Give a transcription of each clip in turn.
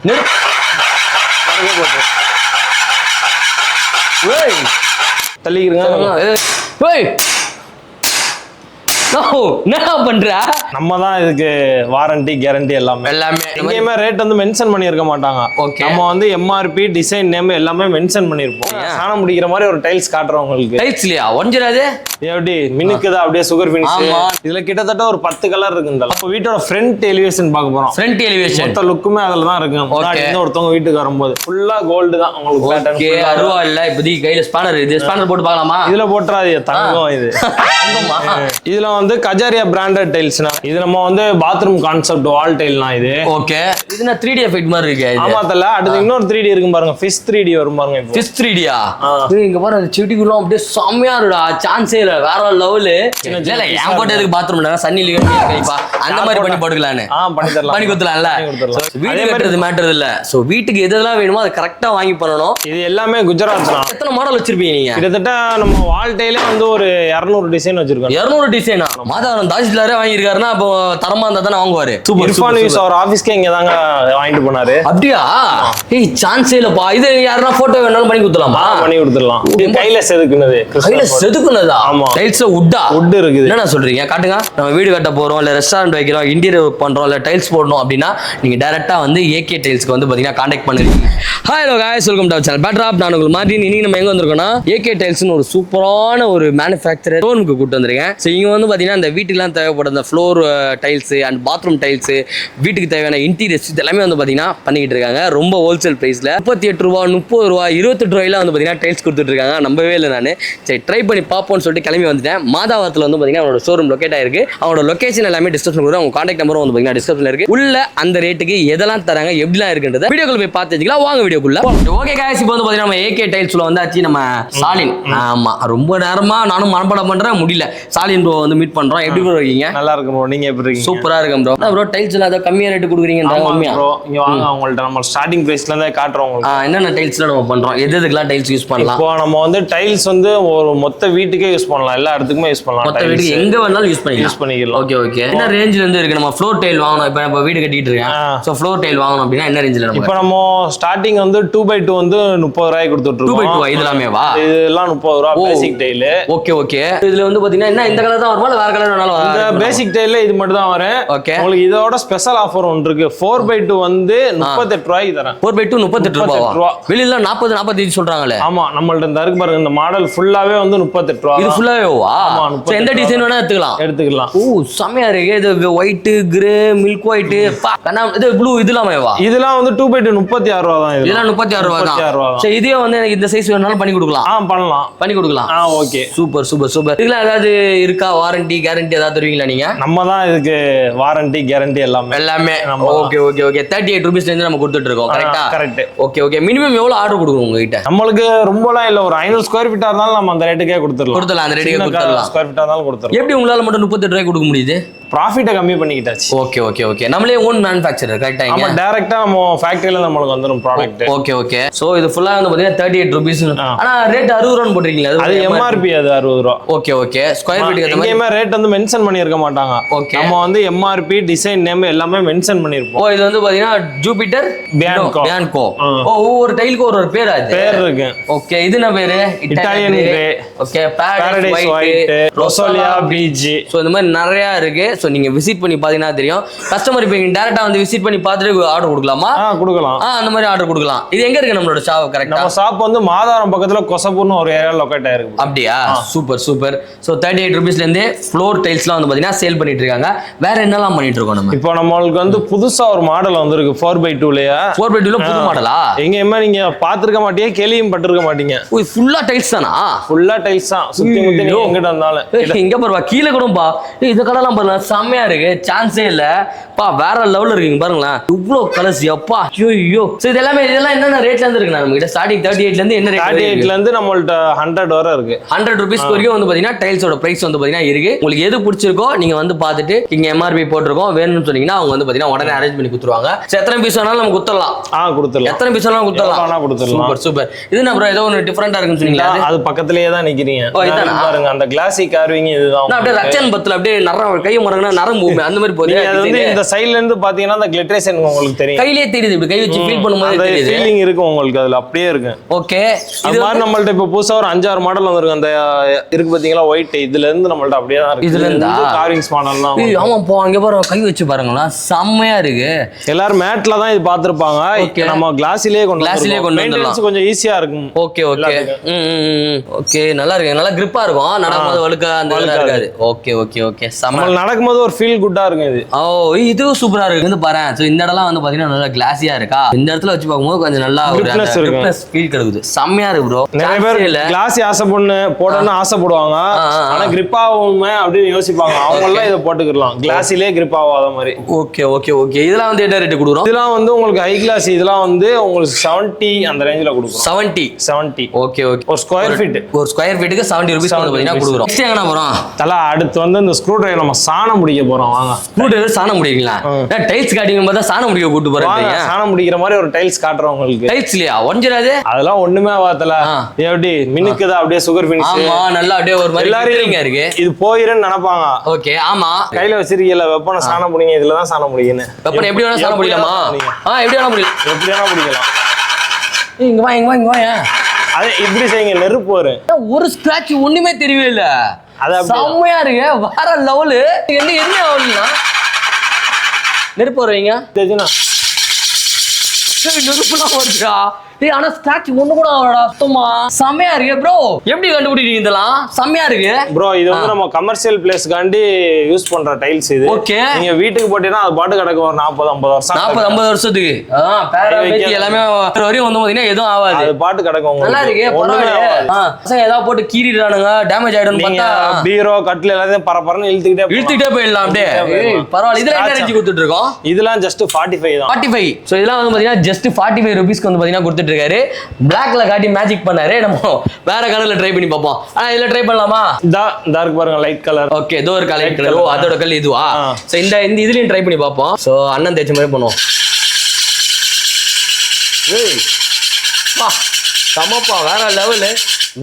என்ன பண்ற? நம்ம தான் இதுக்கு வாரண்டி கேரண்டி எல்லாமே எங்கேயுமே ரேட் வந்து மென்ஷன் பண்ணியிருக்க மாட்டாங்க. நம்ம வந்து எம்ஆர்பி டிசைன் நேம் எல்லாமே மென்ஷன் பண்ணிருப்போம். சாணம் முடிக்கிற மாதிரி ஒரு டைல்ஸ் காட்டுறவங்களுக்கு. டைல்ஸ்லயா ஒஞ்சராது எப்படி மினுக்குதா அப்படியே சுகர் ஃபினிஷ். இதுல கிட்டத்தட்ட ஒரு 10 கலர் இருக்கு. அப்ப வீட்டோட ஃப்ரண்ட் எலிவேஷன் பார்க்க போறோம். ஃப்ரண்ட் எலிவேஷன் மொத்த லுக்குமே அதுல தான் இருக்கு. முன்னாடி இருந்து ஒருத்தவங்க வீட்டுக்கு வரும்போது ஃபுல்லா கோல்டு தான் உங்களுக்கு பேட்டர்ன். ஓகே அருவா இல்ல. இப்போதைக்கு கையில ஸ்பானர் இது ஸ்பானர் போட்டு பார்க்கலாமா? இதுல போட்றாது தங்கம் இது. இதுல வந்து கஜாரியா பிராண்டட் டைல்ஸ்னா இது நம்ம வந்து பாத்ரூம் கான்செப்ட் வால் டைல்னா இது. ஓகே இதுனா 3D எஃபெக்ட் மாதிரி இருக்கு. ஆமா தல. அடுத்து இன்னொரு 3D இருக்கு பாருங்க. ஃபிஷ் 3D வரும் பாருங்க. இப்போ ஃபிஷ் 3Dயா? இங்க பாருங்க அந்த செடிக்குள்ள அப்படியே செமையா இருக்குடா. சான்ஸே இல்ல. வேற லெவல். இல்ல ஏன் போட்டதுக்கு பாத்ரூம்ல சன்னி லிவ் கைப்பா அந்த மாதிரி பண்ணி போட்டுக்கலானே. பண்ணி தரலாம். பண்ணி கொடுத்தலாம்ல. வீடு கட்டுறது மேட்டர் இல்ல. சோ வீட்டுக்கு எதெல்லாம் வேணுமோ அதை கரெக்ட்டா வாங்கி பண்ணனும். இது எல்லாமே குஜராத் தான். எத்தனை மாடல் வச்சிருப்பீங்க நீங்க? கிட்டத்தட்ட நம்ம வால் டைலே வந்து ஒரு 200 டிசைன் வச்சிருக்கோம். 200 டிசைனா? மாதவரம் தாசில்தாரே வாங்கியிருக்காருன்னா அப்போ தரமா இருந்தா தானே வாங்குவாரு. இர்ஃபான் யூஸ் அவர் ஆபீஸ்க்கே இங்க தாங்க வாங்கிட்டு போனாரு. அப்படியா? ஏய் சான்ஸே இல்லப்பா. இது யாரனா போட்டோ வேணாலும் பண்ணி கொடுத்தலாமா? பண்ணி கொடுத்துடலாம். கையில செதுக்குனது. கையில செதுக்குனதா? ஆமா. டைல்ஸ்ல வுட்டா? வுட் இருக்குது. என்ன சொல்றீங்க? காட்டுங்க. நம்ம வீடு கட்ட போறோம் இல்ல ரெஸ்டாரண்ட் வைக்கிறோம் இன்டீரியர் ஒர்க் பண்றோம் இல்ல டைல்ஸ் போடணும் அப்படின்னா நீங்க டைரக்டா வந்து ஏகே டைல்ஸ்க்கு வந்து பாத்தீங்கன்னா கான்டாக்ட் பண்ணுங்க. Hi hello guys welcome to channel better off. நான் உங்களுக்கு மார்டின். இன்னைக்கு நம்ம எங்க வந்திருக்கோம்னா ஏகே டைல்ஸ்னு ஒரு சூப்பரான ஒரு மேனுஃபேக்சரர் ஷோரூமுக்கு கூட்டி வந்திருக்கேன். சோ இங்க வந்து பாத்தீங்கன்னா இந்த வீட்டுக்குலாம் தேவைப்படுற அந்த floor tiles and bathroom tiles வீட்டுக்கு தேவையான இன்டீரியர்ஸ் இதெல்லாமே வந்து பாத்தீங்கன்னா பண்ணிட்டு இருக்காங்க. ரொம்ப ஹோல்சேல் பிரைஸ்ல 38 ரூபா 30 ரூபா 28 ரூபாயில வந்து பாத்தீங்கன்னா டைல்ஸ் கொடுத்துட்டு இருக்காங்க. நம்பவே இல்லை நானு. சரி ட்ரை பண்ணி பார்ப்போம்னு சொல்லிட்டு கிளம்பி வந்துட்டேன். மாதாவரத்துல வந்து பாத்தீங்கன்னா அவரோட ஷோரூம் லொகேட் ஆயிருக்கு. அவரோட லொகேஷன் எல்லாமே டிஸ்கிரிப்ஷன்ல கொடுக்குறேன். உங்க கான்டாக்ட் நம்பரும் வந்து பாத்தீங்கன்னா டிஸ்கிரிப்ஷன்ல இருக்கு. உள்ள அந்த ரேட்டுக்கு எதெல்லாம் தராங்க எப்படிலாம் இருக்குன்றத வீடியோக்குள்ள போய் பார்த்துக்கலாம். வாங்க வீடியோக்குள்ள. ஓகே गाइस இப்போ வந்து பாத்தீங்கன்னா நம்ம ஏகே டைல்ஸ்ல வந்தாச்சு. நம்ம சாலின். ஆமா ரொம்ப நேரமா நானும் மனப்பாடம் பண்றேன் முடியல. சாலின் ப்ரோ வந்து மீட் பண்றோம். எப்படி ப்ரோ இருக்கீங்க? நல்லா இருக்கு ப்ரோ. நீங்க எப்படி இருக்கீங்க? சூப்பரா இருக்கேன் ப்ரோ. ப்ரோ டைல்ஸ் எல்லாம் அத கம்மியா ரேட் கொடுக்குறீங்கன்றாங்க உண்மையா? ப்ரோ இங்க வாங்க அவங்கள்ட்ட நம்ம ஸ்டார்டிங் பிரைஸ்ல இருந்தே காட்றோம் உங்களுக்கு. என்னென்ன டைல்ஸ்ல நம்ம பண்றோம்? எதுக்கெல்லாம் டைல்ஸ் யூஸ் பண்ணலாம்? இப்போ நம்ம வந்து டைல்ஸ் வந்து ஒரு மொத்த வீட்டுக்கே யூஸ் பண்ணலாம். எல்லா இடத்துக்குமே யூஸ் பண்ணலாம். மொத்த வீட்டுக்கு எங்க வேணாலும் யூஸ் பண்ணிக்கலாம். Okay okay. என்ன ரேஞ்சில இருந்து இருக்கு? நம்ம ஃப்ளோர் டைல் வாங்கணும். இப்போ நம்ம வீடு கட்டிட்டு இருக்கேன். சோ ஃப்ளோர் டைல் வாங்கணும் அப்படினா என்ன ரேஞ்சில நம்ம? இப்போ நம்ம ஸ்டார்டிங் வந்து 2x2 வந்து 30 ரூபாய்க்கு கொடுத்துட்டு இருக்கோம். 2x2 இதெல்லாமே வா? இதெல்லாம் 30 ரூபாய் பேசிக் டைல். Okay okay. இதுல வந்து பாத்தீங்கன்னா என்ன இந்த கலர் தான் வருமா இல்ல வேற கலர் வேணாலும் வரும்? இந்த பேசிக் டைல்ல இது மட்டும் தான் வரும். ஓகே. உங்களுக்கு இதோட ஸ்பெஷல் ஆஃபர் ஒன்னு இருக்கு. 4x2 வந்து 38 ரூபாய்க்கு தரேன். 4x2 38 ரூபாய். வெளியில 40 45 சொல்றாங்களே. ஆமா நம்மள்ட்ட இந்த இருக்கு பாருங்க. இந்த மாடல் ஃபுல்லாவே வந்து 38 ரூபாய். இது ஃபுல்லாவே வா? ஆமா. எந்த டிசைன் வேணா எடுத்துக்கலாம். ஓ செமையா இருக்கு. இது ஒயிட் கிரே மில்க் ஒயிட் இது ப்ளூ இதெல்லாம் வா? இதெல்லாம் வந்து 2x2 36 ரூபாய் தான். இதெல்லாம் 36 ரூபாய் தான். சரி இதே வந்து எனக்கு இந்த சைஸ் வேணாலும் பண்ணி கொடுக்கலாம். பண்ணி கொடுக்கலாம். Okay super super super. இதுல ஏதாவது இருக்கா வாரண்டி கேரண்டி ஏதாவது தருவீங்களா நீங்க? நம்ம தான் இதுக்கு வாரண்டி கேரண்டி எல்லாமே. Okay okay okay. 38 ரூபீஸ்ல இருந்து நம்ம கொடுத்துட்டு இருக்கோம். கரெக்ட்டா? கரெக்ட். Okay okay. மினிமம் எவ்வளவு ஆர்டர் கொடுக்கணும் உங்ககிட்ட? நம்மளுக்கு ரொம்பலாம் இல்ல. ஒரு 500 ஸ்கொயர் ஃபீட்டா இருந்தாலும் நம்ம அந்த ரேட்டுக்கே கொடுத்துடலாம். அந்த ரேட்டுக்கே கொடுத்துடலாம். ஸ்கொயர் ஃபீட்டா இருந்தாலும் கொடுத்துடலாம். எப்படி உங்களால மட்டும் 38 ரூபாய் கொடுக்க முடியுது? ப்ராஃபிட்ட கம்மி பண்ணிக்கிட்டாச்சு. Okay okay okay. நம்மளே ஓன் மேனுஃபேக்சரர் கரெக்ட்டா? ஆமா டைரக்ட்டா நம்ம ஃபேக்டரியில நமக்கு வந்துரும் ப்ராடக்ட். Okay okay. சோ இது ஃபுல்லா வந்து பாத்தீங்கன்னா 38 ரூபீஸ். ஆனா ரேட் 60 ரூபாய் போட்றீங்களா? அது எம்ஆர்பி அது 60 ரூபாய். Okay okay. ஸ்கொயர் ஃபீட்டுக்கு ஏத்த மாதிரி எங்கேயுமே ரேட் வந்து மென்ஷன் பண்ணியிருக்க மாட்டாங்க. நம்ம வந்து எம்ஆர்பி டிசைன் நேம் எல்லாமே மென்ஷன் பண்ணிருப்போம். இது வந்து பாத்தீங்கன்னா ஜூபிட்டர் பியான்கோ. ஒவ்வொரு டைலுக்கு ஒரு பேர் இருக்கு. ஓகே இது என்ன பேரு? Italian grey. Okay paradise white, Rosolia peach. So இந்த மாதிரி நிறைய இருக்கு. சோ நீங்க விசிட் பண்ணி பாத்தீங்கன்னா தெரியும். கஸ்டமர் இப்போ டைரக்டா வந்து விசிட் பண்ணி பார்த்துட்டு ஆர்டர் கொடுக்கலாமா? கொடுக்கலாம். அந்த மாதிரி ஆர்டர் கொடுக்கலாம். இது எங்க இருக்கு நம்மளோட ஷாப்? கரெக்ட்டா நம்ம ஷாப் வந்து மாதாரம் பக்கத்துல கொசப்பூர்னு ஒரு ஏரியா லொகேட் ஆயிருக்கு. அப்படியா? Super super. சோ 38 ரூபீஸ்ல இருந்து ஃப்ளோர் டைல்ஸ்லாம் வந்து பாத்தீங்கன்னா சேல் பண்ணிட்டு இருக்காங்க. வேற என்னலாம் பண்ணிட்டு இருக்கோம் நம்ம? இப்போ நம்மளுக்கு வந்து புதுசா ஒரு மாடல் வந்திருக்கு 4x2லயே. 4x2ல புது மாடலா? எங்கேயுமே நீங்க பாத்துக்க மாட்டீங்க கேள்வியும் பட்டிருக்க மாட்டீங்க. ஃபுல்லா டைல்ஸ் தானா? ஃபுல்லா டைல்ஸ் தான். சுத்தி முத்தி நீங்க எங்கட இருந்தாலும் இங்க பாருங்க கீழ கூடப்பா. இந்த கடலாம் பாருங்க செமையா இருக்கு. சான்ஸே இல்ல பா. வேற லெவல்ல இருக்குங்க பாருங்களேன். இவ்ளோ கலர்ஸ் எப்பா. ஐயோ. சோ இதெல்லாம் எல்லாமே இதெல்லாம் என்னென்ன ரேட்ல இருந்து இருக்கு நம்ம கிட்ட ஸ்டார்டிங் 38ல இருந்து என்ன ரேட் 38ல இருந்து நம்மள்ட்ட 100 வரை இருக்கு 100 rupees வரைக்கும் வந்து பாத்தீங்கன்னா டைல்ஸோட பிரைஸ் வந்து பாத்தீங்கன்னா இருக்கு உங்களுக்கு எது பிடிச்சிருக்கோ நீங்க வந்து பார்த்துட்டு இங்க எம்ஆர்பி போட்டிருக்கோம் வேணும்னு சொன்னீங்கன்னா அவங்க வந்து பாத்தீங்கன்னா உடனே அரேஞ்ச் பண்ணி கொடுத்துருவாங்க எத்தனை பீஸ் வேணாலும் நம்ம குத்தலாம் கொடுத்துடலாம் எத்தனை பீஸ் வேணாலும் குத்தலாம் சூப்பர் சூப்பர் இது நான் ஏதோ ஒன்று டிஃபரெண்டா இருக்குன்னு சொன்னீங்களா அது பக்கத்துலயே தான் நிக்கிறீங்க பாருங்க அந்த கிளாசி கார்விங் இதுதான் அப்படியே ரக்ஷன் பத்துல அப்படியே நரம் கை முறங்கனா நரம் பூமி அந்த மாதிரி போகுது அது வந்து இந்த சைடுல இருந்து பாத்தீங்கன்னா அந்த கிளிட்டரேஷன் உங்களுக்கு தெரியும் கையிலே தெரியுது இப்படி கை வச்சு ஃபீல் பண்ணும்போது தெரியுது ஃபீலிங் இருக்கு உங்களுக்கு அதுல அப்படியே இருக்கு ஓகே இது மாதிரி நம்மள்ட்ட இப்ப புதுசா ஒரு 5-6 மாடல் வந்திருக்கு அந்த இருக்கு பாத்தீங்களா ஒயிட் இதுல இருந்து நம்மள்ட்ட அப்படியே தான் இருக்கு இதுல இருந்து கார்விங்ஸ் மாடல்லாம் ஆமா போ அங்க பாருங்க கை வச்சு பாருங்களா செம்மையா இருக்கு எல்லாரும் மேட்ல தான் இது பாத்துருப்பாங்க நம்ம கிளாஸிலே கொண்டு வந்துடலாம் கொஞ்சம் ஈஸியா இருக்கும் ஓகே ஓகே ஓகே நல்லா இருக்கு நல்லா கிரிப்பா இருக்கும் நடக்கும்போது வழுக்க அந்த இதெல்லாம் இருக்காது ஓகே ஓகே ஓகே செம்ம நடக்கும்போது ஒரு ஃபீல் குட்டா இருக்கும் இது இதுவும் சூப்பரா இருக்கு வந்து பாரு சோ இந்த இடம்லாம் வந்து பாத்தீங்கன்னா நல்லா கிளாஸியா இருக்கா இந்த இடத்துல வச்சு பார்க்கும்போது கொஞ்சம் நல்லா ஒரு ஃபீல் கிடைக்குது செம்மையா இருக்கு ப்ரோ நிறைய பேர் கிளாஸி போடணும்னு ஆசைப்படுவாங்க ஆனா கிரிப் ஆகுமே அப்படின்னு யோசிப்பாங்க அவங்க எல்லாம் இதை போட்டுக்கலாம் கிளாஸிலே கிரிப் ஆகாத மாதிரி ஓகே ஓகே ஓகே இதெல்லாம் வந்து என்ன ரேட் கொடுக்குறோம் இதெல்லாம் வந்து உங்களுக்கு ஹை கிளாஸ் இதெல்லாம் வந்து உங்களுக்கு 70 அந்த ரேஞ்சில கொடுக்கும் 70 ஓகே ஓகே ஒரு ஸ்கொயர் ஃபீட்டுக்கு 70 ரூபீஸ் வந்து பாத்தீங்கன்னா கொடுக்குறோம் நெக்ஸ்ட் எங்க போறோம் தல அடுத்து வந்து இந்த ஸ்க்ரூ டிரைவர் நம்ம சாணம் முடிக்க போறோம் வாங்க ஸ்க்ரூ டிரைவர் சாணம் முடிக்கீங்களா டைல்ஸ் காட்டிங்க பார்த்தா சாணம் முடிக்க கூட்டி போறீங்க சாணம் முடிக்கிற மாதிரி ஒரு டைல்ஸ் காட்டுறோம் உங்களுக்கு டைல்ஸ்லயா ஒஞ்சிராது அதெல்லாம் ஒண்ணுமே ஆகாதல எப்படி மினுக்குதா அப்படியே சுகர் ஃபினிஷ் ஆமா நல்லா அப்படியே ஒரு மாதிரி எல்லாரும் இருக்கு இது போயிரன்னு நினைப்பாங்க ஓகே ஆமா கையில வச்சிருக்கீல வெப்பன சாணம் முடிங்க இதுல தான் சாணம் முடிக்கணும் வெப்பன எப்படி வேணா சாணம் முடிக்கலாமா எப்படி வேணா முடிக்கலாம் இங்க வா அதே இப்படி செய்யுங்க நெருப்பு வரும் ஒரு ஸ்கிராட்ச் ஒண்ணுமே தெரியவே இல்ல செம்மையா இருக்கு வேற லெவலு என்ன ஆகலன்னா நெருப்பு வருவீங்க தெரிஞ்சுனா நெருப்புலாம் வருதுடா ஆனா ஸ்கிராட்ச் ஒண்ணு கூட ஆகலடா சுத்தமா செம்மையா இருக்கு ப்ரோ எப்படி கண்டுபிடிக்கிறீங்க இதெல்லாம் செம்மையா இருக்கு ப்ரோ இது வந்து நம்ம கமர்ஷியல் பிளேஸ்காண்டி யூஸ் பண்ற டைல்ஸ் இது ஓகே நீங்க வீட்டுக்கு போட்டீங்கன்னா அது பாட்டு கிடக்கும் ஒரு 40-50 வருஷம் 40-50 வருஷத்துக்கு எல்லாமே வரையும் வந்து பாத்தீங்கன்னா எதுவும் ஆகாது அது பாட்டு கிடக்கும் நல்லா இருக்கு ஏதாவது போட்டு கீறிடுறானுங்க டேமேஜ் ஆயிடும் பார்த்தா பீரோ கட்டில் எல்லாத்தையும் பரபரன்னு இழுத்துக்கிட்டே போயிடலாம் அப்படியே பரவாயில்ல இதுல என்ன ரேஞ்ச் கொடுத்துட்டு இருக்கோம் இதெல்லாம் ஜஸ்ட் 45 தான் 45 சோ இதெல்லாம் வந்து பாத்தீங்கன்னா ஜஸ்ட் 45 ரூபீஸ்க்கு வந்து பாத்தீங்கன்னா கொடுத்துட்டு இருக்காரு பிளாக்ல காட்டி மேஜிக் பண்ணாரு நம்ம வேற கலர்ல ட்ரை பண்ணி பார்ப்போம் இதுல ட்ரை பண்ணலாமா டார்க் பாருங்க லைட் கலர் ஓகே இதோ ஒரு லைட் கலர் அதோட கலர் இதுவா சோ இந்த இதுலயும் ட்ரை பண்ணி பார்ப்போம் சோ அண்ணன் தேய்ச்ச மாதிரி பண்ணுவோம் சமப்பா வேற லெவலு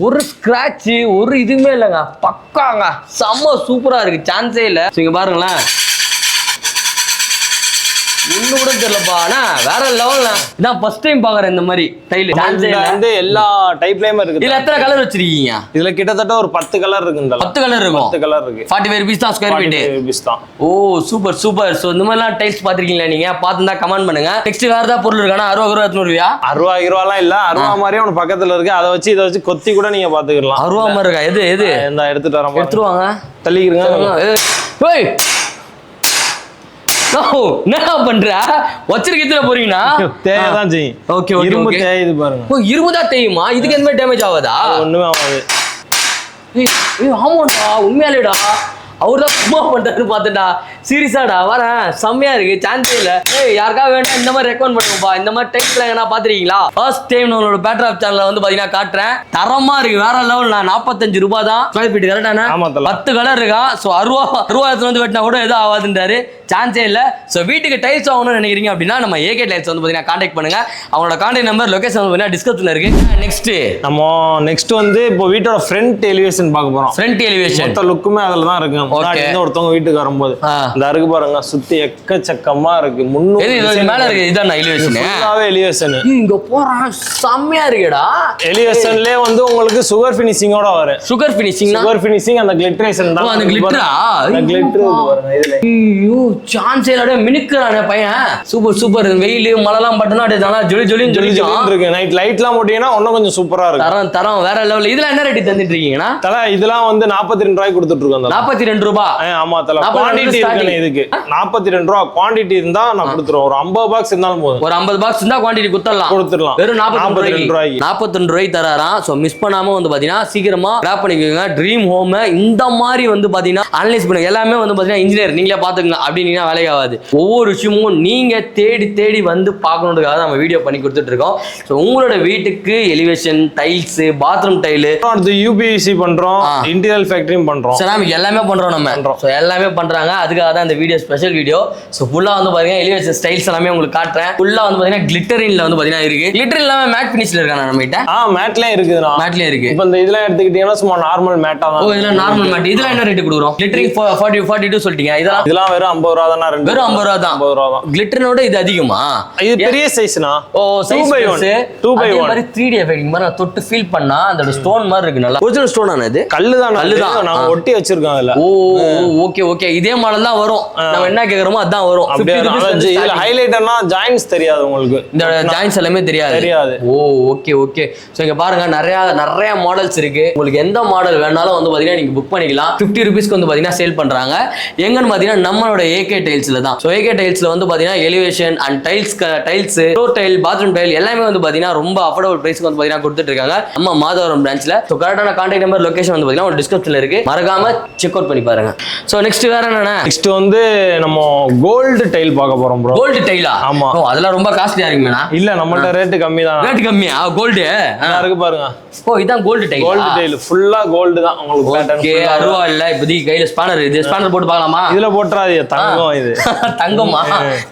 ஒரு ஸ்கிராட்ச் ஒரு இதுவுமே இல்லைங்க பக்காங்க செம்ம சூப்பரா இருக்கு சான்ஸே இல்ல இங்க பாருங்களேன் ஒண்ணு கூட தெரியலப்பா ஆனா வேற லெவல்ல நான் ஃபர்ஸ்ட் டைம் பாக்குறேன் இந்த மாதிரி டைல் வந்து எல்லா டைப்லயுமே இருக்கு இதுல எத்தனை கலர் வச்சிருக்கீங்க இதுல கிட்டத்தட்ட ஒரு 10 கலர் இருக்கு 10 கலர் இருக்கும் 10 கலர் இருக்கு 45 ரூபீஸ் தான் ஸ்கொயர் ஃபீட் தான் ஓ சூப்பர் சூப்பர் சோ இந்த மாதிரிலாம் டைல்ஸ் பாத்திருக்கீங்களா நீங்க பாத்துந்தா கமெண்ட் பண்ணுங்க நெக்ஸ்ட் வேற ஏதாவது பொருள் இருக்கானா 60 ரூபா 60 ரூபாலாம் இல்ல 60 மாதிரியே ஒன்னு பக்கத்துல இருக்கு அதை வச்சு இதை வச்சு கொத்தி கூட நீங்க பாத்துக்கலாம் 60 மாதிரி இருக்கா எது இந்த எடுத்துட்டு வரோம் எடுத்துருவாங்க தள்ளிக்கிறீங்க ஏய் என்ன பண்ற வச்சிருக்கீங்க போறீங்கன்னா தேவைதான் செய்யும் ஓகே இரும்பு தேயுது பாருங்க இரும்பு தான் தேயுமா இதுக்கு எந்த மாதிரி டேமேஜ் ஆகாதா ஒண்ணுமே ஆகாது ஆமாடா உண்மையாலேடா அவர் தான் சும்மா பண்றாரு பாத்துட்டா சீரியஸாடா வரேன் செம்மையா இருக்கு சான்ஸே இல்ல யாருக்கா வேணும் இந்த மாதிரி ரெக்கமெண்ட் பண்ணுங்கப்பா இந்த மாதிரி டைப்ல எங்கன்னா பாத்துருக்கீங்களா ஃபர்ஸ்ட் டைம் நம்மளோட பேட்டர் ஆஃப் சேனல்ல வந்து பாத்தீங்கன்னா காட்டுறேன் தரமா இருக்கு வேற லெவல் 45 ரூபாய் தான் ஸ்கொயர் ஃபீட் கரெக்டானா 10 கலர் இருக்கா சோ 60 வந்து வெட்டினா கூட எதுவும் ஆகாதுன்றாரு சான்ஸே இல்ல சோ வீட்டுக்கு டைல்ஸ் வாங்கணும்னு நினைக்கிறீங்க அப்படின்னா நம்ம ஏகே டைல்ஸ் வந்து பாத்தீங்கன்னா கான்டாக்ட் பண்ணுங்க அவங்களோட கான்டாக்ட் நம்பர் லொகேஷன் வந்து பாத்தீங்கன்னா டிஸ்கிரிப்ஷன்ல இருக்கு நெக்ஸ்ட் வந்து இப்போ வீட்டோட ஃப்ரண்ட் எலிவேஷன் பார்க்க போறோம் ஃப்ரண்ட் எலிவேஷன் மொத்த லுக்குமே அதுல தான் இருக்கு ஒருத்தவங்க வீட்டுக்கு வரும்போது இந்த அருக்கு பாருங்க சுத்தி எக்கச்சக்கமா இருக்கு மேல இருக்கு இதான் எலிவேஷன் இங்க போறான் செம்மையா இருக்குடா எலிவேஷன்லயே வந்து உங்களுக்கு சுகர் ஃபினிஷிங்கோட வரும் சுகர் ஃபினிஷிங் அந்த கிளிட்டரேஷன் தான் அந்த கிளிட்டரா கிளிட்டர் பாருங்க இதுல ஐயோ சான்ஸ் இல்லடா மினுக்குறானே பையன் சூப்பர் வெயில் மழைலாம் பட்டனா அப்படியே தானா ஜொலி இருக்கு நைட் லைட்லாம் போட்டீங்கன்னா இன்னும் கொஞ்சம் சூப்பரா இருக்கு தரம் வேற லெவல் இதுல என்ன ரேட் தந்துட்டு இருக்கீங்கன்னா தல இதெல்லாம் வந்து 42 ரூபாய்க்கு கொடுத்துட்டு இருக்கோம் 42 42 ரூபாய். ஆமா தல, குவாண்டிட்டி இருக்கு இதுக்கு. 42 ரூபாய் குவாண்டிட்டி இருந்தா நான் கொடுத்துறோம். ஒரு 50 பாக்ஸ் இருந்தாலும் போதும். ஒரு 50 பாக்ஸ் இருந்தா குவாண்டிட்டி கொடுத்துடலாம். வெறும் 42 ரூபாய்க்கு 42 ரூபாய்க்கு தராராம். சோ மிஸ் பண்ணாம வந்து பாத்தீங்கன்னா சீக்கிரமா கிராப் பண்ணிக்கோங்க. ட்ரீம் ஹோம் இந்த மாதிரி வந்து பாத்தீங்கன்னா அனலைஸ் பண்ணுங்க. எல்லாமே வந்து பாத்தீங்கன்னா இன்ஜினியர் நீங்களே பாத்துக்கங்க அப்படின்னா வேலைக்கு ஆகாது. ஒவ்வொரு விஷயமும் நீங்க தேடி தேடி வந்து பார்க்கணுன்றதுக்காக நம்ம வீடியோ பண்ணி கொடுத்துட்டு இருக்கோம். ஸோ உங்களோட வீட்டுக்கு எலிவேஷன் டைல்ஸ், பாத்ரூம் டைலு, அடுத்து யூபிவிசி பண்றோம், இன்டீரியர் ஃபேக்டரியும் பண்றோம், செராமிக் எல்லாமே பண்றோம் நம்ம. ஸோ எல்லாமே பண்றாங்க. அதுக்காக தான் இந்த வீடியோ ஸ்பெஷல் வீடியோ. ஸோ ஃபுல்லா வந்து பாத்தீங்கன்னா எலிவேஷன் ஸ்டைல்ஸ் எல்லாமே உங்களுக்கு காட்டுறேன். ஃபுல்லா வந்து பாத்தீங்கன்னா கிளிட்டரின்ல வந்து பாத்தீங்கன்னா இருக்கு. கிளிட்டர் இல்லாம மேட் ஃபினிஷ்ல இருக்காங்க நம்ம கிட்ட. மேட்லயே இருக்குதுண்ணா. மேட்லயே இருக்கு. இப்போ இந்த இதெல்லாம் எடுத்துக்கிட்டீங்கன்னா சும்மா நார்மல் மேட்டா தான். ஓ இதெல்லாம் நார்மல் மேட். இதெல்லாம் என்ன ரேட் கொடுக்குறோம்? கிளிட்டரிங் 42 சொல்லிட்டீங்க. இதெல்லாம் வெறும் 50 ரூபா தானா? வெறும் 50 ரூபா தான். 50 ரூபா தான். கிளிட்டரோட இது அதிகமா? இது பெரிய சைஸ்னா. ஓ 2x1. 2x1 மாதிரி 3D எஃபெக்ட் மாதிரி நான் தொட்டு ஃபீல் பண்ணா அந்த ஸ்டோன் மாதிரி இருக்கு. நல்லா ஒரிஜினல் ஸ்டோன் ஆனா இது? கல்லு தான். நான் ஒட்டி வச்சிருக்கேன் அதுல. ஓ ஓகே ஓகே. இதே மாடல் தான் வரும். நம்ம என்ன கேக்குறோமோ அதான் வரும். இதுல ஹைலைட்டர்னா ஜாயின்ஸ் தெரியாது உங்களுக்கு. இந்த ஜாயின்ஸ் எல்லாமே தெரியாது. ஓ ஓகே ஓகே. சோ இங்க பாருங்க நிறைய மாடல்ஸ் இருக்கு. உங்களுக்கு எந்த மாடல் வேணாலும் வந்து பாத்தீங்கன்னா நீங்க புக் பண்ணிக்கலாம். 50 ரூபீஸ்க்கு வந்து பாத்தீங்கன்னா சேல் பண்றாங்க. எங்கன்னு பாத்தீங்கன்னா நம்மளோட ஏகே டைல்ஸ்ல தான். சோ ஏகே டைல்ஸ்ல வந்து பாத்தீங்கன்னா elevation and tiles floor tile, bathroom tile எல்லாமே வந்து பாத்தீங்கன்னா ரொம்ப அஃபோர்டபிள் பிரைஸ்க்கு வந்து பாத்தீங்கன்னா கொடுத்துட்டு இருக்காங்க நம்ம மாதவரம் பிரான்ச்ல. சோ கரெக்டான கான்டாக்ட் நம்பர், லொகேஷன் வந்து பாத்தீங்கன்னா ஒரு டிஸ்கிரிப்ஷன்ல இருக்கு. மறக்காம செக் அவுட் பண்ணி பாருங்க. சோ நெக்ஸ்ட் வேற என்னன்னா, நெக்ஸ்ட் வந்து நம்ம கோல்டு டைல் பார்க்க போறோம் ப்ரோ. கோல்டு டைலா? ஆமா. ஓ அதெல்லாம் ரொம்ப காஸ்ட்லியா இருக்குமேனா? இல்ல நம்மள்ட்ட ரேட் கம்மி தான். ரேட் கம்மியா? கோல்டு இருக்கு பாருங்க. ஓ இதான் கோல்டு டைல். கோல்டு டைல் ஃபுல்லா கோல்டு தான் உங்களுக்கு. Pattern okay. அருவா இல்ல இப்போதைக்கு கையில ஸ்பானர். இது ஸ்பானர் போட்டு பார்க்கலாமா? இதுல போட்றாதீங்க. தங்கம் இது. தங்கமா?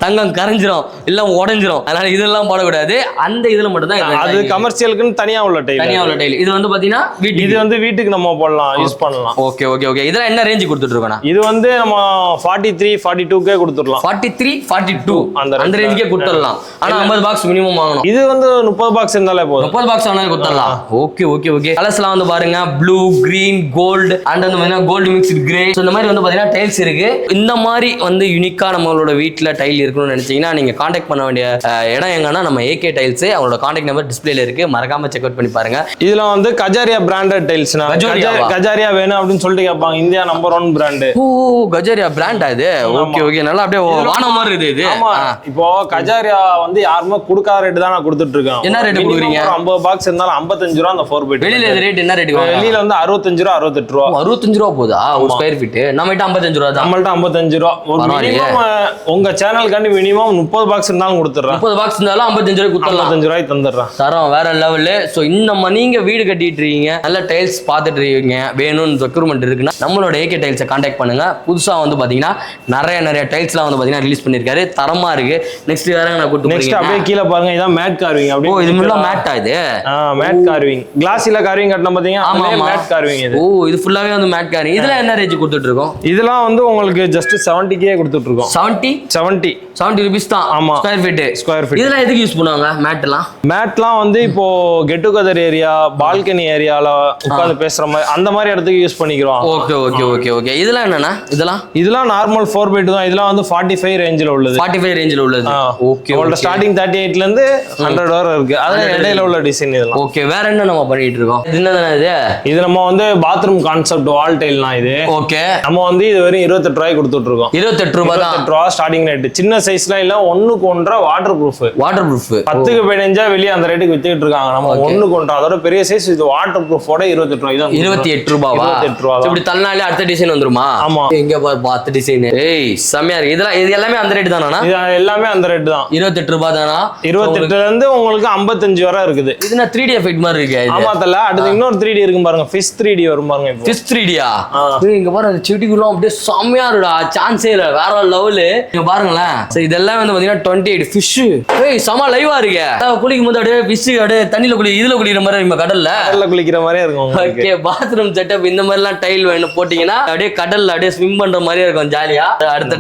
தங்கம் கரைஞ்சிரும் இல்ல உடைஞ்சிரும். அதனால இதெல்லாம் போடக்கூடாது. அந்த இதுல மட்டும் தான். அது கமர்ஷியலுக்குன்னு தனியா உள்ள டைல். இது வந்து பாத்தீங்கன்னா இது வந்து வீட்டுக்கு நம்ம போடலாம், யூஸ் பண்ணலாம். Okay okay okay. இதெல்லாம் என்ன ரேஞ்ச் கொடுத்துட்டு இருக்கோம்? இது வந்து நம்ம 43 42 கொடுத்துடலாம். 43 42 அந்த ரேஞ்சுக்கே கொடுத்துடலாம். ஆனா 50 பாக்ஸ் மினிமம் வாங்கணும். இது வந்து 30 பாக்ஸ் இருந்தாலே போதும். 30 பாக்ஸ் ஆனாலும் கொடுத்துடலாம். Okay okay okay. கலர்ஸ்லாம் வந்து பாருங்க ப்ளூ, கிரீன், கோல்டு அண்ட் வந்து பாத்தீங்கன்னா கோல்டு மிக்ஸ்டு கிரே. ஸோ இந்த மாதிரி வந்து பாத்தீங்கன்னா டைல்ஸ் இருக்கு. இந்த மாதிரி வந்து யூனிக்கா நம்மளோட வீட்டுல டைல் இருக்கணும்னு நினைச்சீங்கன்னா நீங்க கான்டாக்ட் பண்ண வேண்டிய இடம் எங்கன்னா நம்ம ஏகே டைல்ஸ். அவங்களோட கான்டாக்ட் நம்பர் டிஸ்பிளேல இருக்கு. மறக்காம செக் அவுட் பண்ணி பாருங்க. இதுல வந்து கஜாரியா பிராண்டட் டைல்ஸ். கஜாரியா வேணும் அப்படின்னு சொல்லிட்டு கேட்பாங்க. India number 1 brand. Oh Kajaria பிராண்டா இது? Okay okay. நல்லா அப்படியே வானம் மாதிரி இருக்கு இது. ஆமா. இப்போ கஜாரியா வந்து யாருமே கொடுக்காத ரேட் தான் நான் கொடுத்துட்டு இருக்கேன். என்ன ரேட் கொடுக்குறீங்க? 50 பாக்ஸ் இருந்தாலும் 55 ரூபா அந்த 4 பீட். வெளியில ரேட் என்ன ரேட்? வெளியில வந்து 65 ரூபா 68 ரூபா. 65 ரூபா போதா ஒரு ஸ்கொயர் ஃபீட்? நம்ம கிட்ட 55 ரூபா தான். நம்மள்ட்ட 55 ரூபா. உங்க சேனலுக்காண்டி மினிமம் 30 பாக்ஸ் இருந்தாலும் கொடுத்துறேன். 30 பாக்ஸ் இருந்தாலும் 55 ரூபாய் கொடுத்துறலாம். 55 ரூபாய்க்கு தந்துடுறேன். தரோம் வேற லெவல். சோ இந்த நீங்க வீடு கட்டிட்டு இருக்கீங்க, நல்ல டைல்ஸ் பார்த்துட்டு இருக்கீங்க, வேணும்னு ரெக்ரூட்மெண்ட் இருக்குன்னா நம்மளோட ஏகே டைல்ஸை கான்டாக்ட் பண்ணுங்க. புதுசா வந்து பாத்தீங்கன்னா நிறைய டைல்ஸ்லாம் வந்து பாத்தீங்கன்னா ரிலீஸ் பண்ணிருக்காரு. தரமா இருக்கு. நெக்ஸ்ட் வேற நான் கூட்டி நெக்ஸ்ட் அப்படியே கீழ பாருங்க. இதான் மேட் கார்விங். அப்படியே ஓ இது முள்ள மேட்டா இது? Matte carving. கிளாஸ்ல கார்விங் கட்டன பாத்தீங்க. ஆமா மேட் கார்விங் இது. ஓ இது ஃபுல்லாவே வந்து மேட் கார்விங். இதெல்லாம் என்ன ரேஞ்ச் கொடுத்துட்டு இருக்கோம்? இதெல்லாம் வந்து உங்களுக்கு ஜஸ்ட் 70k கொடுத்துட்டு இருக்கோம். 70 ரூபீஸ் தான். ஆமா. Square feet. இதெல்லாம் எதுக்கு யூஸ் பண்ணுவாங்க மேட்லாம் வந்து இப்போ கெட் டுகெதர் ஏரியா, பால்கனி ஏரியால உட்கார்ந்து பேசுற மாதிரி அந்த மாதிரி இடத்துக்கு யூஸ் பண்ணிக்கிறோம். Okay okay okay okay. இதெல்லாம் என்னன்னா இதெல்லாம் நார்மல் 4 பீட் தான். இதெல்லாம் வந்து 45 ரேஞ்சில உள்ளது. 45 ரேஞ்சில உள்ளது. ஓகே. உங்களோட ஸ்டார்டிங் 38 ல இருந்து 100 வரை இருக்கு. அதுல இடையில உள்ள டிசைன் இதெல்லாம். ஓகே. வேற என்ன நம்ம பண்ணிட்டு இருக்கோம்? இது என்னது இது? இது நம்ம வந்து பாத்ரூம் கான்செப்ட் வால் டைல்னா இது. ஓகே. நம்ம வந்து இது வெறும் 28 ரூபாய்க்கு கொடுத்துட்டு இருக்கோம். 28 ரூபாய் தான். 28 ரூபாய் ஸ்டார்டிங் ரேட். சின்ன சைஸ்ல இல்ல 1க்கு 1.5 வாட்டர் ப்ரூஃப். 10க்கு 15 வெளிய அந்த ரேட்டுக்கு வித்துட்டு இருக்காங்க. நம்ம 1க்கு 1.5 அதோட பெரிய சைஸ். இது வாட்டர் ப்ரூஃபோட 28 ரூபாய் தான். 28 ரூபாவா? 28 ரூபாய். இப்படி தள்ளினாலே அடுத்த டிசைன் வந்துருமா? ஆமா. இங்க பாரு பாத்து டிசைன். ஏய் செமையா இருக்கு. இது எல்லாமே அந்த ரேட் தானா? இது எல்லாமே அந்த ரேட் தான். 28 ரூபாய் தானா? 28ல இருந்து உங்களுக்கு 55 வரை இருக்குது. இது நான் 3D எஃபெக்ட் மாதிரி இருக்கு. ஆமா தல. அடுத்து இன்னொரு 3D இருக்கு பாருங்க. ஃபிஷ் 3D வரும் பாருங்க. இப்போ ஃபிஷ் 3Dயா? இங்க பாருங்க அந்த செடிக்குள்ள அப்படியே செமையா இருக்குடா. சான்ஸே இல்ல. வேற லெவல். இங்க பாருங்களேன். சோ இதெல்லாம் வந்து பாத்தீங்கன்னா 28 ஃபிஷ். ஏய் செம லைவா இருக்கு. குளிக்கும் போது அப்படியே ஃபிஷ் அப்படியே தண்ணில இதுல குளிக்கிற மாதிரி நம்ம கடல்ல குளிக்கிற மாதிரியே இருக்கும். ஓகே. பாத்ரூம் செட்டப் இந்த மாதிரி எல்லாம் டைல் வேணும் போட்டீங்கன்னா அப்படியே கடல்ல அப்படியே ஸ்விம் பண்ற மாதிரியே இருக்கும். ஜாலியா. அடுத்த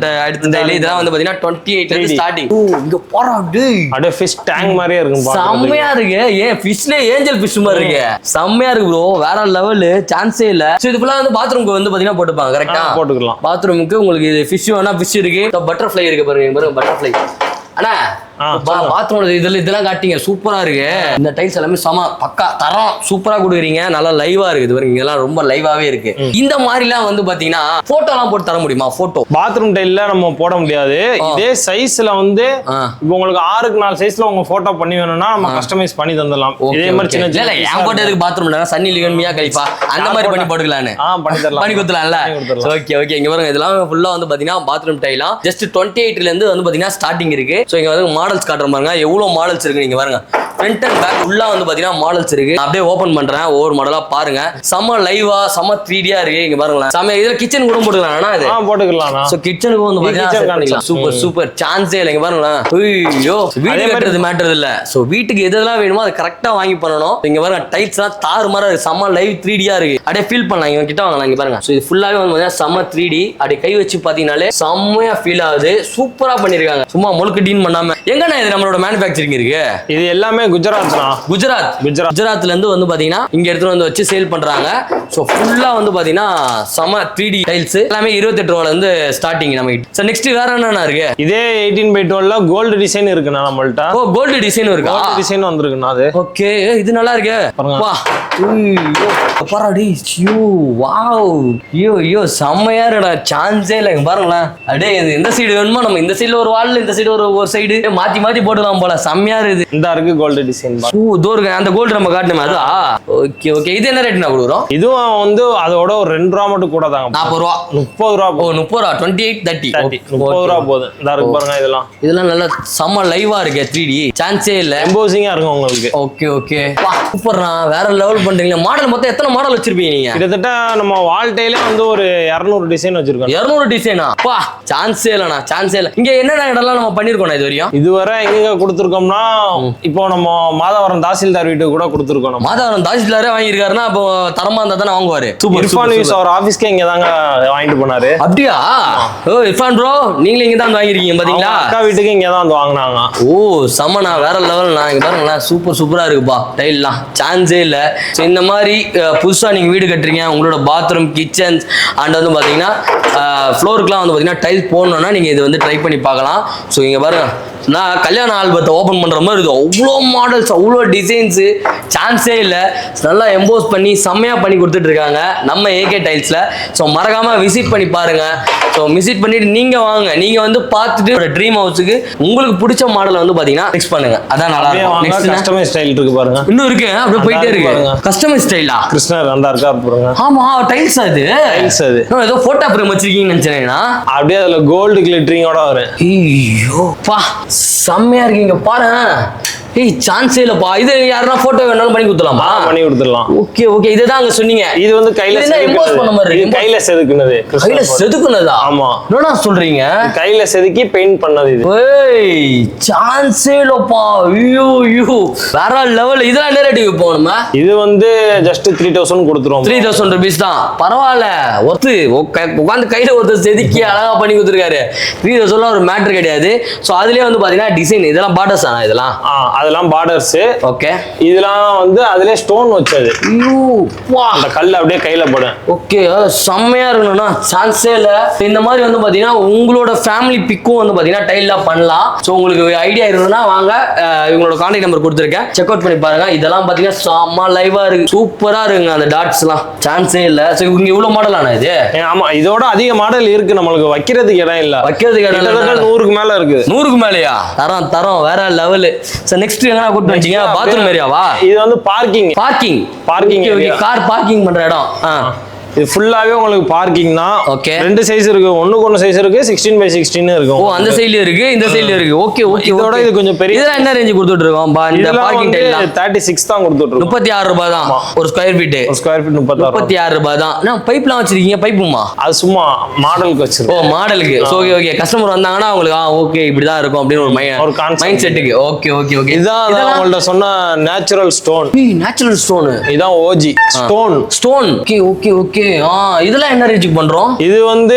டைல் இதெல்லாம் வந்து பாத்தீங்கன்னா 28 ல இருந்து ஸ்டார்டிங். இங்க போறா அப்படியே ஃபிஷ் டேங்க் மாதிரியே இருக்கும். செமையா இருக்கு. ஏன் ஃபிஷ்ல ஏஞ்சல் ஃபிஷ் மாதிரி இருக்கு. செமையா இருக்கு ப்ரோ. வேற லெவல். சான்ஸே இல்ல. சோ இது ஃபுல்லா வந்து பாத்ரூம்க்கு வந்து பாத்தீங்கன்னா போட்டுப்பாங்க. கரெக்ட்டா? போட்டுக்கலாம். பாத்ரூமுக்கு உங்களுக்கு இது ஃபிஷ் வேணா ஃபிஷ் இருக்கு. பட்டர்ஃப்ளை இருக்கு பாருங்க. பட்டர்ஃப்ளை. அண்ணா பாத்ரூம் இதெல்லாம் காட்டிங்க சூப்பரா இருக்கு. இந்த டைல்ஸ் எல்லாமே சம பக்கா தரம் சூப்பரா கொடுக்குறீங்க. நல்லா லைவா இருக்குது பாருங்க, இதெல்லாம் ரொம்ப லைவாவே இருக்கு. இந்த மாதிரிலாம் வந்து பாத்தீங்கன்னா போட்டோ எல்லாம் போட்டு தர முடியுமா? போட்டோ பாத்ரூம் டைல்ல நம்ம போட முடியாது. இதே சைஸ்ல வந்து இப்போ உங்களுக்கு 6க்கு 4 சைஸ்ல உங்க போட்டோ பண்ணி வேணும்னா நம்ம கஸ்டமைஸ் பண்ணி தந்துடலாம். இதே மாதிரி சின்ன சின்ன என் போட்டோ எதுக்கு bathroom Sunny Leone Mia Khalifa அந்த மாதிரி பண்ணி போட்டுக்கலான்னு பண்ணி தரலாம், பண்ணி கொடுத்துலாம்ல. Okay okay. இங்க பாருங்க இதெல்லாம் ஃபுல்லா வந்து பாத்தீங்கன்னா பாத்ரூம் டைலாம் ஜஸ்ட் 28ல இருந்து வந்து பாத்தீங்கன்னா ஸ்டார்டிங் இருக்கு. சோ இங்க வந்து மாடல்ஸ் காட்டுற பாருங்க, எவ்வளவு மாடல்ஸ் இருக்கு நீங்க பாருங்க. ஃப்ரண்ட் அண்ட் பேக் ஃபுல்லா வந்து பாத்தீங்கன்னா மாடல்ஸ் இருக்கு. அப்படியே ஓபன் பண்றேன், ஒவ்வொரு மாடலா பாருங்க. செம லைவா செம 3Dயா இருக்கு. இங்க பாருங்களேன், செம இதுல கிச்சன் கூட போட்டுக்கலாம். இது போட்டுக்கலாம். சோ கிச்சனுக்கு வந்து பாத்தீங்கன்னா சூப்பர் சூப்பர் சான்ஸே இல்ல. இங்க பாருங்களேன், ஐயோ வீடு கட்டுறது மேட்டர் இல்ல. சோ வீட்டுக்கு எதெல்லாம் வேணுமோ அதை கரெக்டா வாங்கி பண்ணணும். இங்க பாருங்க டைல்ஸ் எல்லாம் தாறு மாறா இருக்கு, செம லைவ் 3Dயா இருக்கு. அப்படியே ஃபீல் பண்ணலாம். இவங்க கிட்ட வாங்கலாம். இங்க பாருங்க, சோ இது ஃபுல்லாவே வந்து பாத்தீங்கன்னா செம 3D. அப்படியே கை வச்சு பாத்தீங்கன்னாலே செம்மையா ஃபீல் ஆகுது. சூப்பரா பண்ணிருக்காங்க, சும்மா முழுக்கட்டின் பண்ணாம. எங்கண்ணா இது நம்மளோட மேனுஃபேக்சரிங் இருக்கு? இது எல்லாமே குஜராத்ல இருந்து வந்து பாத்தீங்கன்னா இங்க எடுத்து வந்து வச்சு சேல் பண்றாங்க. சோ ஃபுல்லா வந்து பாத்தீங்கன்னா செம 3D டைல்ஸ் எல்லாமே 28 ரூபாயில இருந்து ஸ்டார்டிங் நம்ம கிட்ட. சோ நெக்ஸ்ட் வேற என்னன்னா இருக்கு? இதே 18/12ல கோல்டு டிசைன் இருக்குண்ணா நம்மள்ட்ட. ஓ கோல்டு டிசைன் இருக்கா? கோல்டு டிசைன் வந்திருக்குண்ணா அது. ஓகே, இது நல்லா இருக்கு. வா ஐயோ பாருடி, யூ வாவ் ஐயோ செம்மையா இருக்குடா, சான்ஸே இல்ல. பாருங்களேன், அப்படியே இந்த சைடு வேணுமா நம்ம இந்த சைடுல ஒரு வால்ல இந்த சைடு ஒரு சைடு மாத்தி மாத்தி போட்டுலாம் போல. செம்மையா இருக்குது. இந்த இருக்கு கோல்டு டிசைன். தோருக்கு அந்த கோல்டு நம்ம காட்டணுமே அதா. Okay okay. இது என்ன ரேட்னா கொடுக்குறோம்? இதுவும் வந்து அதோட ஒரு 2 ரூபா மட்டும் கூட தாங்க. 40 ரூபா 30 ரூபா. ஓ 30 ரூபா 28 30 30 ரூபா போகுது. இந்த இருக்கு பாருங்க, இதெல்லாம் நல்லா செம்ம லைவா இருக்கு. 3D சான்ஸே இல்ல, எம்போசிங்கா இருக்கும் உங்களுக்கு. Okay okay. சூப்பர்ரா, வேற லெவல் பண்றீங்க. மாடல் மொத்தம் எத்தனை மாடல் வச்சிருப்பீங்க நீங்க? கிட்டத்தட்ட நம்ம வால் டைலே வந்து ஒரு 200 டிசைன் வச்சிருக்கோம். 200 டிசைனா? பா சான்ஸே இல்லண்ணா, சான்ஸே இல்ல. இங்க என்னென்ன இடம்லாம் நம்ம பண்ணிருக்கோம் இது வரையும்? இதுவரை எங்க கொடுத்துருக்கோம்னா, இப்போ நம்ம மாதவரம் தாசில்தார் வீட்டுக்கு கூட கொடுத்துருக்கோம். மாதவரம் தாசில்தாரே வாங்கியிருக்காருன்னா அப்போ தரமா இருந்தா தானே வாங்குவாரு. இர்ஃபான் நியூஸ் அவர் ஆபீஸ்க்கே இங்க தாங்க வாங்கிட்டு போனாரு. அப்படியா? ஓ இர்ஃபான் ப்ரோ, நீங்களும் இங்க தான் வாங்கிருக்கீங்க பாத்தீங்களா? அக்கா வீட்டுக்கு இங்க தான் வந்து வாங்கினாங்க. ஓ செம்மண்ணா, வேற லெவல்ண்ணா. இங்க பாருங்களேன், சூப்பரா இருக்குப்பா டைல்லாம், சான்ஸே இல்ல. ஸோ இந்த மாதிரி புதுசா நீங்க வீடு கட்டுறீங்க, உங்களோட பாத்ரூம் கிச்சன் அண்ட் வந்து பாத்தீங்கன்னா ஃப்ளோருக்குலாம் வந்து பாத்தீங்கன்னா டைல்ஸ் போடணும்னா நீங்க இது வந்து ட்ரை பண்ணி பார்க்கலாம். ஸோ இங்க பாருங்க, நான் கல்யாண ஆல்பத்தை ஓப்பன் பண்ற மாதிரி இருக்குது. அவ்வளோ மாடல்ஸ், அவ்வளோ டிசைன்ஸு, சான்ஸே இல்லை. நல்லா எம்போஸ் பண்ணி செம்மையா பண்ணி கொடுத்துட்டு இருக்காங்க நம்ம ஏகே டைல்ஸ்ல. ஸோ மறக்காம விசிட் பண்ணி பாருங்க. ஸோ விசிட் பண்ணிட்டு நீங்க வாங்க, நீங்க வந்து பார்த்துட்டு ஒரு ட்ரீம் ஹவுஸுக்கு உங்களுக்கு பிடிச்ச மாடலை வந்து பாத்தீங்கன்னா ஃபிக்ஸ் பண்ணுங்க. அதான் நல்லா இருக்கும். கஸ்டமைஸ் ஸ்டைல் இருக்கு பாருங்க, இன்னும் இருக்கு, அப்படியே போயிட்டே இருக்கு. கஸ்டமைஸ் ஸ்டைலா? கிருஷ்ணர் அந்த இருக்கா பாருங்க. ஆமா டைல்ஸ் அது. டைல்ஸ் அது ஏதோ போட்டோ ஃப்ரேம் வச்சிருக்கீங்கன்னு நினைச்சேனா. அப்படியே அதுல கோல்டு கிளிட்டரிங்கோட வரும். ஐயோ பா செம்மையா இருக்கீங்க பாருங்க. ஏய் சான்ஸே இல்லப்பா. இது யாரனா போட்டோ வேணாலும் பண்ணி கொடுத்துலாமா? பண்ணி கொடுத்துடலாம். Okay okay. இதுதான் அங்க சொன்னீங்க. இது வந்து கையில எம்போஸ் பண்ண மாதிரி இருக்கு. கையில செதுக்குனது. கையில செதுக்குனதா? ஆமா. என்னடா சொல்றீங்க? கையில செதுக்கி பெயிண்ட் பண்ணது இது. ஏய் சான்ஸே இல்லப்பா. ஐயோ ஐயோ வேற லெவல். இதெல்லாம் என்ன ரேட்டுக்கு போணுமா? இது வந்து ஜஸ்ட் 3000 கொடுத்துறோம். 3000 ரூபீஸ் தான். பரவாயில்ல, ஒருத்து உட்காந்து கையில ஒருத்தர் செதுக்கி அழகா பண்ணி கொடுத்துருக்காரு. 3000 ஒரு மேட்டர் கிடையாது. ஸோ அதுலயே வந்து பாத்தீங்கன்னா டிசைன் இதெல்லாம் பார்டர்ஸ் ஆனா இதெல்லாம் அதெல்லாம் பார்டர்ஸ். ஓகே. இதெல்லாம் வந்து அதுல ஸ்டோன் வச்சது. ஐயோ வா, அந்த கல் அப்படியே கையில போடும். ஓகே செம்மையா இருக்கணும்னா சான்ஸே இல்ல. இந்த மாதிரி வந்து பாத்தீங்கன்னா உங்களோட ஃபேமிலி பிக்கும் வந்து பாத்தீங்கன்னா டைல்லாம் பண்ணலாம். ஸோ உங்களுக்கு ஐடியா இருக்குன்னா வாங்க, இவங்களோட கான்டாக்ட் நம்பர் கொடுத்துருக்கேன், செக் அவுட் பண்ணி பாருங்க. இதெல்லாம் பாத்தீங்கன்னா செம்ம லைவா இருக்கு, சூப்பரா இருக்குங்க அந்த டாட்ஸ் எல்லாம், சான்ஸே இல்ல. ஸோ இவங்க இவ்வளவு மாடல் ஆனா இது? ஆமா, இதோட அதிக மாடல் இருக்கு, நம்மளுக்கு வைக்கிறதுக்கு இடம் இல்ல. வைக்கிறதுக்கு இடம் 100க்கு மேல இருக்கு. 100க்கு மேலயா? தரம் வேற லெவல். சோ நெக்ஸ்ட் என்ன கூட்டி வந்தீங்க? பாத்ரூம் ஏரியாவா? இது வந்து பார்க்கிங். கார் பார்க்கிங் பண்ற இடம். இது ஃபுல்லாவே உங்களுக்கு பார்க்கிங் தான். ஓகே. ரெண்டு சைஸ் இருக்கு, ஒண்ணுக்கு ஒன்னு சைஸ் இருக்கு, 16x16 இருக்கு. ஓ அந்த சைடுல இருக்கு, இந்த சைடுல இருக்கு. Okay okay. இதோட இது கொஞ்சம் பெரிய. இதெல்லாம் என்ன ரேஞ்ச் கொடுத்துட்டு இருக்கோம்? இந்த பார்க்கிங் டைல்ல 36 தான் கொடுத்துட்டு இருக்கோம். 36 ரூபாய் தான் ஒரு ஸ்கொயர் ஃபீட். ஒரு ஸ்கொயர் ஃபீட் 36 ரூபாய் தான். நான் பைப்லாம் வச்சிருக்கீங்க? பைப்புமா? அது சும்மா மாடலுக்கு வச்சிருக்கோம். ஓ மாடலுக்கு. Okay okay. கஸ்டமர் வந்தாங்கன்னா உங்களுக்கு ஓகே இப்படி தான் இருக்கும் அப்படின்னு ஒரு மைண்ட் செட்டுக்கு. Okay okay okay. இதான் அவங்கள்ட்ட சொன்ன நேச்சுரல் ஸ்டோன். Natural stone. இதான் OG stone. Okay okay okay. இதெல்லாம் என்ன ரேஞ்சுக்கு பண்றோம்? இது வந்து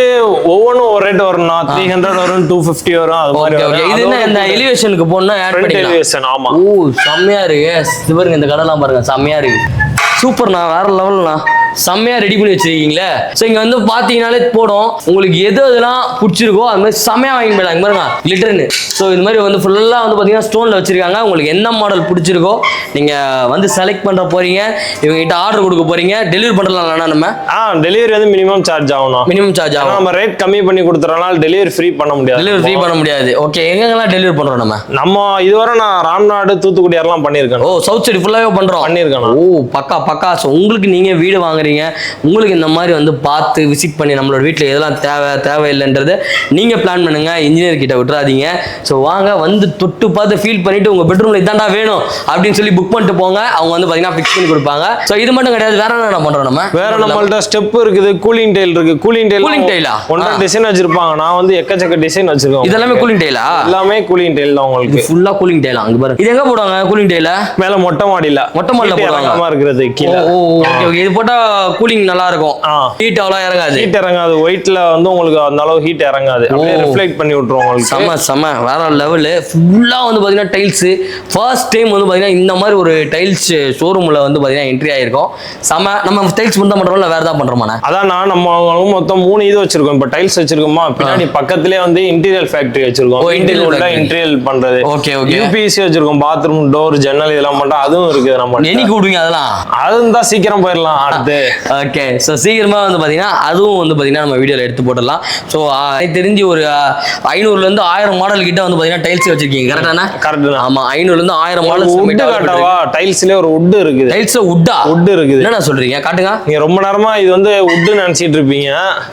ஒவ்வொன்றும் ஒரு ரேட் வரும்னா 300 வரும், 250 வரும். அது மாதிரி இது என்ன இந்த எலிவேஷனுக்கு போனா ஆட் பண்ணிக்கலாம். எலிவேஷன். ஆமா. ஓ செம்மையா இருக்கு. இது பாருங்க, இந்த கடலாம் பாருங்க, செம்மையா இருக்கு. சூப்பர்ண்ணா, வேற லெவல்ண்ணா. செம்மையா ரெடி பண்ணி வச்சிருக்கீங்களே. ஸோ இங்க வந்து பாத்தீங்கன்னாலே போடும், உங்களுக்கு எது எதெல்லாம் பிடிச்சிருக்கோ அது மாதிரி செம்மையா வாங்கி போயிடலாம். பாருங்க லிட்டர்னு. ஸோ இது மாதிரி வந்து ஃபுல்லா வந்து பாத்தீங்கன்னா ஸ்டோன்ல வச்சிருக்காங்க. உங்களுக்கு என்ன மாடல் பிடிச்சிருக்கோ நீங்க வந்து செலக்ட் பண்ற போறீங்க, இவங்க கிட்ட ஆர்டர் கொடுக்க போறீங்க. டெலிவரி பண்றலாம் நம்ம டெலிவரி வந்து மினிமம் சார்ஜ் ஆகணும். மினிமம் சார்ஜ் ஆகும். நம்ம ரேட் கம்மி பண்ணி கொடுத்துறனால டெலிவரி ஃப்ரீ பண்ண முடியாது. டெலிவரி ஃப்ரீ பண்ண முடியாது. ஓகே, எங்கெங்கெல்லாம் டெலிவரி பண்றோம் நம்ம இதுவரை நான் ராம்நாடு தூத்துக்குடி எல்லாம் பண்ணியிருக்கேன். ஓ சவுத் சைடு ஃபுல்லாவே பண்றோம். பண்ணியிருக்கேன். ஓ பக்கா பக்கா. ஸோ உங்களுக்கு நீங்க வீடு வாங்குறீங்க, உங்களுக்கு இந்த மாதிரி வந்து பார்த்து விசிட் பண்ணி நம்மளோட வீட்டில் எதெல்லாம் தேவையில்லைன்றது நீங்க பிளான் பண்ணுங்க. இன்ஜினியர் கிட்ட விட்டுறாதீங்க. ஸோ வாங்க வந்து தொட்டு பார்த்து ஃபீல் பண்ணிட்டு உங்க பெட்ரூம்ல இதாண்டா வேணும் அப்படின்னு சொல்லி புக் பண்ணிட்டு போங்க. அவங்க வந்து பாத்தீங்கன்னா ஃபிக்ஸ் பண்ணி கொடுப்பாங்க. ஸோ இது மட்டும் கிடையாது, வேற என்ன பண்றோம் நம்ம? வேற நம்மள்ட்ட ஸ்டெப் இருக்குது, கூலிங் டைல் இருக்கு. கூலிங் டைலா ஒன்றரை டிசைன் வச்சிருப்பாங்க. நான் வந்து எக்கச்சக்க டிசைன் வச்சிருக்கேன். இதெல்லாமே கூலிங் டைலா? எல்லாமே கூலிங் டைல் தான். உங்களுக்கு ஃபுல்லா கூலிங் டைலா? அங்க பாருங்க. இது எங்க போடுவாங்க கூலிங் டைல? மேல மொட்டை மாடியில போடுவாங்க. இருக்கிறது கீழ. Okay okay. இது போட்டா கூலிங் நல்லா இருக்கும். ஹீட் அவ்வளவு இறங்காது. ஹீட் இறங்காது. ஒயிட்ல வந்து உங்களுக்கு அந்த அளவு ஹீட் இறங்காது. அப்படியே ரிஃப்ளெக்ட் பண்ணி விட்டுரும் உங்களுக்கு. செம வேற லெவல். ஃபுல்லா வந்து பாத்தீங்கன்னா டைல்ஸ். ஃபர்ஸ்ட் டைம் வந்து பாத்தீங்கன்னா இந்த மாதிரி ஒரு டைல்ஸ் ஷோரூம்ல வந்து பாத்தீங்கன்னா என்ட்ரி ஆயிருக்கும். நம்ம டைல்ஸ் மட்டும் பண்றோம் இல்ல வேற ஏதாவது பண்றோமா? அதான் நம்ம மொத்தம் 3 இது வச்சிருக்கோம். இப்ப டைல்ஸ் வச்சிருக்கோமா, பின்னாடி பக்கத்திலே வந்து இன்டீரியர் ஃபேக்டரி வச்சிருக்கோம். இன்டீரியர் பண்றது. Okay okay. யூபிஎஸ்சி வச்சிருக்கோம். பாத்ரூம் டோர் ஜன்னல் இதெல்லாம் மட்டும் அதுவும் இருக்குது. நம்ம என்னைக்கு விடுவீங்க அதெல்லாம்? அதுவும் தான் சீக்கிரம் போயிடலாம் அடுத்து. ஓகே. ஸோ சீக்கிரமா வந்து பாத்தீங்கன்னா அதுவும் வந்து பாத்தீங்கன்னா நம்ம வீடியோல எடுத்து போட்டுடலாம். ஸோ தெரிஞ்சு ஒரு 500ல இருந்து 1000 மாடல் கிட்ட வந்து பாத்தீங்கன்னா டைல்ஸ் வச்சிருக்கீங்க. கரெக்டானா? கரெக்ட். ஆமா 500ல இருந்து 1000 மாடல். வுட் காட்டவா? டைல்ஸ்லயே ஒரு வுட் இருக்குது. டைல்ஸ்ல வுட்டா? வுட் இருக்குது. என்னடா சொல்றீங்க? காட்டுங்க. நீங்க ரொம்ப நேரமா இது வந்து வுட் நினைச்சிட்டு இருப்பீங்க.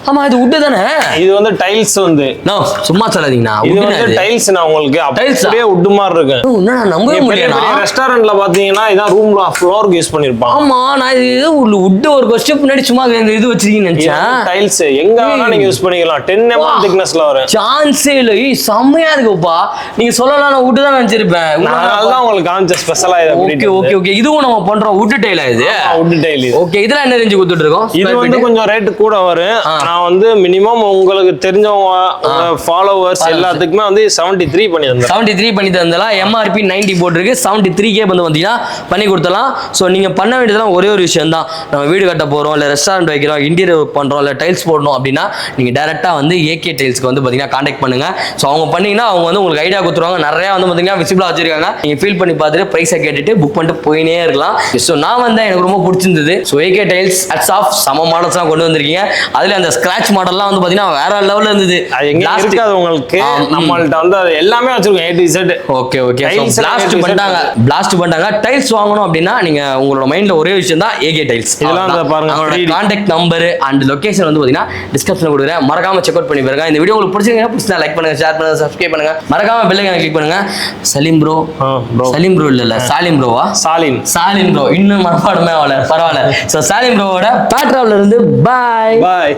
ஆமா இது வுட் தானே. இது வந்து டைல்ஸ் வந்து நோ சும்மா சொல்லாதீங்கண்ணா. இது வந்து டைல்ஸ். நான் உங்களுக்கு அப்படியே வுட் மாதிரி இருக்கு. என்ன நம்பவே முடியல. ரெஸ்டாரண்ட்ல பாத்தீங்கன்னா இதான் ரூம்ல ஃப்ளோருக்கு யூஸ் பண்ணிருப்பாங்க. ஆமா நான் இது வுட் ஒரு கொஸ்டின் முன்னாடி சும்மா இது வச்சிருக்கீங்கன்னு நினைச்சேன். டைல்ஸ் எங்க வேணா நீங்க யூஸ் பண்ணிக்கலாம். 10 mm thicknessல வரும். சான்ஸே இல்ல. செமையா இருக்குப்பா. நீங்க சொல்லலாம் நான் வுட் தான் நினைச்சிருப்பேன். அதனால உங்களுக்கு காமிச்ச ஸ்பெஷலா இது. Okay okay okay. இதுவும் நம்ம பண்றோம் வுட் டைலா இது? Wood tile. ஓகே. இதெல்லாம் என்ன ரேஞ்ச் கொடுத்துட்டு இருக்கோம்? இது வந்து கொஞ்சம் ரேட் கூட வரும். நான் வந்து மினிமம் உங்களுக்கு தெரிஞ்சவங்க ஃபாலோவர்ஸ் எல்லாத்துக்குமே வந்து 73 பண்ணி தந்தேன். 73 பண்ணி தந்தலாம். எம்ஆர்பி 90 போட்டுருக்கு. 73K வந்து வந்தீங்கன்னா பண்ணி கொடுத்தலாம். ஸோ நீங்க பண்ண வேண்டியதெல்லாம் ஒரே ஒரு விஷயம் தான். நம்ம வீடு கட்ட போறோம், இல்ல ரெஸ்டாரண்ட் வைக்கிறோம், இன்டீரியர் ஒர்க் பண்றோம், இல்ல டைல்ஸ் போடணும் அப்படின்னா நீங்க டைரக்டா வந்து ஏகே டைல்ஸ்க்கு வந்து பாத்தீங்கன்னா கான்டாக்ட் பண்ணுங்க. ஸோ அவங்க பண்ணீங்கன்னா அவங்க வந்து உங்களுக்கு ஐடியா கொடுத்துருவாங்க. நிறைய வந்து பாத்தீங்கன்னா விசிபிளா வச்சிருக்காங்க. நீங்க ஃபீல் பண்ணி பார்த்துட்டு பிரைஸை கேட்டுட்டு புக் பண்ணிட்டு போயினே இருக்கலாம். ஸோ நான் வந்து எனக்கு ரொம்ப பிடிச்சிருந்தது. So AK tiles hats off சம மாடல்ஸ் எல்லாம் கொண்டு வந்திருக்கீங்க. அதுல அந்த ஸ்கிராட்ச் மாடல்லாம் வந்து பாத்தீங்கன்னா வேற லெவல்ல இருந்தது. இருக்காது உங்களுக்கு. நம்மள்ட்ட வந்து அது எல்லாமே வச்சிருக்கோம் A to Z. Okay okay. Blast பண்ணிட்டாங்க. டைல்ஸ் வாங்கணும் அப்படின்னா நீங்க உங்களோட மைண்ட்ல ஒரே விஷயம் தான் ஏகே டைல்ஸ். இதெல்லாம் பாருங்க. கான்டாக்ட் நம்பர் அண்ட் லொகேஷன் வந்து பாத்தீங்கன்னா டிஸ்கிரிப்ஷன்ல கொடுக்குறேன். மறக்காம செக் அவுட் பண்ணி பாருங்க. இந்த வீடியோ உங்களுக்கு பிடிச்சிருந்தா லைக் பண்ணுங்க, ஷேர் பண்ணுங்க, சப்ஸ்கிரைப் பண்ணுங்க. மறக்காம பெல் ஐகானை கிளிக் பண்ணுங்க. சலீம் ப்ரோ சலீம் ப்ரோ இல்ல சாலிம் ப்ரோவா? சாலிம் ப்ரோ. இன்னும் மனப்பாடமே ஆகல. பரவாயில்ல. ஸோ சாலிம் ப்ரோவோட பேட்ராப்ல இருந்து பாய்.